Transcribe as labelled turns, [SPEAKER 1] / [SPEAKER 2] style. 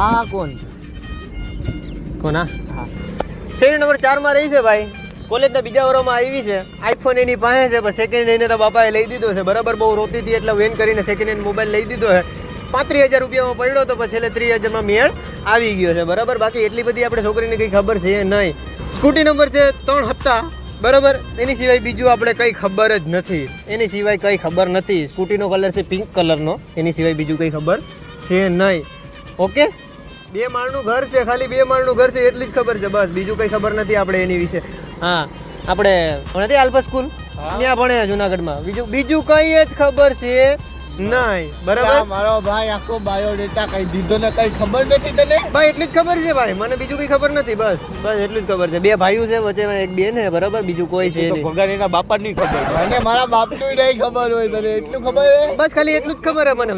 [SPEAKER 1] આ કોણ
[SPEAKER 2] કોના? હા, શેરી નંબર 4 માં રહી છે ભાઈ. કોલેજના બીજા વર્ષમાં આવી છે. આઈફોન એની પાસે છે, પણ સેકન્ડ હેન્ડ એના બાપાએ લઈ દીધો છે. બરાબર, બહુ રોતી હતી એટલે વેન કરીને સેકન્ડ હેન્ડ મોબાઈલ લઈ દીધો છે. 35,000 રૂપિયામાં પડ્યો તો પછી એટલે 30,000માં મેળ આવી ગયો છે. બરાબર, બાકી એટલી બધી આપણે છોકરીને કંઈ ખબર છે નહીં. સ્કૂટી નંબર છે 3 હપ્તા. બરાબર, એની સિવાય બીજું આપણે કંઈ ખબર જ નથી. એની સિવાય કંઈ ખબર નથી. સ્કૂટીનો કલર છે પિંક કલરનો. એની સિવાય બીજું કંઈ ખબર છે નહીં. ઓકે, 2 માળનું ઘર છે, ખાલી 2 માળનું ઘર છે એટલી જ ખબર છે બસ. બીજું કંઈ ખબર નથી આપણે એની વિશે. હા, આપણે નથી આલ્ફા સ્કૂલ ત્યાં ભણ્યા જુનાગઢમાં. બીજું કંઈ જ ખબર છે નહીં. બરાબર,
[SPEAKER 1] મારો ભાઈ આખો બાયોડેટા કહી દીધો ને કઈ ખબર નથી તને?
[SPEAKER 2] ભાઈ એટલી જ ખબર છે ભાઈ, મને બીજું કઈ ખબર નથી. બસ બસ એટલું જ ખબર છે. 2 ભાઈઓ છે, વચ્ચે એક બેન છે. બરાબર, બીજું કોઈ છે નહીં.
[SPEAKER 1] ભગવાન એના બાપા ની ખબર, મને મારા બાપ ની નહીં ખબર હોય તને એટલું ખબર હે?
[SPEAKER 2] બસ ખાલી એટલું જ ખબર છે મને.